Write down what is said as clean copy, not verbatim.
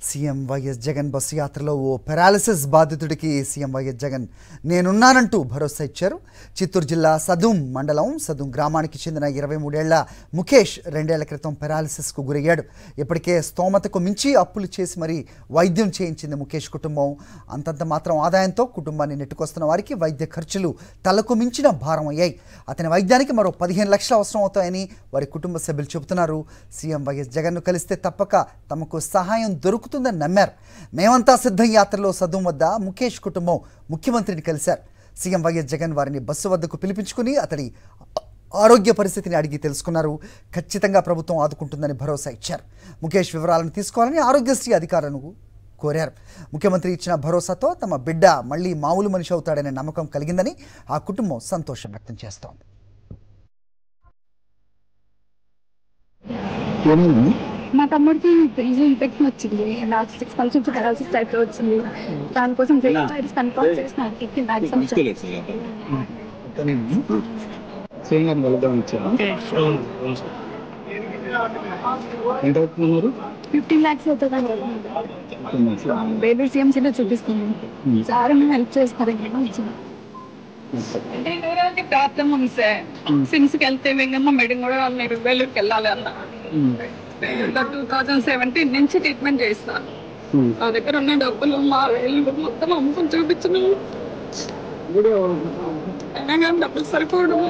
CM YS Jagan bus యాత్రలో ఓ paralysis బాధితుడికి CM YS Jagan నేనున్నానంటూ భరోసా ఇచ్చారు. చిత్తూరు జిల్లా సదుం మండలం సదుం గ్రామానికి చెందిన 23 ఏళ్ల ముఖేష్ 2 ఏళ్ల క్రితం పారాలిసిస్కు గురయ్యాడు. ఇప్పటికే స్తోమతకు మించి అప్పులు చేసి మరీ వైద్యం చేయించింది ముఖేష్ కుటుంబం. అంతంత మాత్రం ఆదాయంతో కుటుంబాన్ని నెట్టుకొస్తున్న వారికి వైద్య ఖర్చులు తలకు మించిన భారం అయ్యాయి. అతని వైద్యానికి మరో 15 లక్షలు అవసరం అవుతాయని వారి కుటుంబ సభ్యులు చెబుతున్నారు. సీఎం వైఎస్ జగన్ను కలిస్తే తప్పక తమకు సహాయం దొరుకుతుందని నమ్మారు. మేమంతా సిద్ధం యాత్రలో సదుం వద్ద ముఖేష్ కుటుంబం ముఖ్యమంత్రిని కలిశారు. సీఎం వైఎస్ జగన్ వారిని బస్సు వద్దకు పిలిపించుకుని అతడి ఆరోగ్య పరిస్థితిని అడిగి తెలుసుకున్నారు. ఖచ్చితంగా ప్రభుత్వం ఆదుకుంటుందని భరోసా ఇచ్చారు. ముఖేష్ వివరాలను తీసుకోవాలని ఆరోగ్యశ్రీ అధికారులను కోరారు. ముఖ్యమంత్రి ఇచ్చిన భరోసాతో తమ బిడ్డ మళ్లీ మామూలు మనిషి అవుతాడనే నమ్మకం కలిగిందని ఆ కుటుంబం సంతోషం వ్యక్తం చేస్తోంది. మా తమ్ముడికి ఇన్ఫెక్షన్ వచ్చింది. లాస్ట్ 6 months నుంచి పారాలిసిస్ టైప్ వచ్చింది. దానికోసం కన్ఫర్మ్ చేసిన $15 lakhs అవుతుంది. బేబీ సిఎంసీలో చూపిస్తుంది. సార్ హెల్ప్ చేస్తారు. అంటే ప్రాబ్లం ఉంది సార్. సిమ్స్కి వెళ్తే వెంగమ్మ మెడిన్ కూడా మీరు వేలూరుకి వెళ్ళాలి అన్న. 2017 నుంచి ట్రీట్మెంట్ చేస్తాను. నా దగ్గర ఉన్న డబ్బులు మా వేలు మొత్తం అమ్ముకుని చూపించను. అయినా కానీ డబ్బులు సరిపోవడం.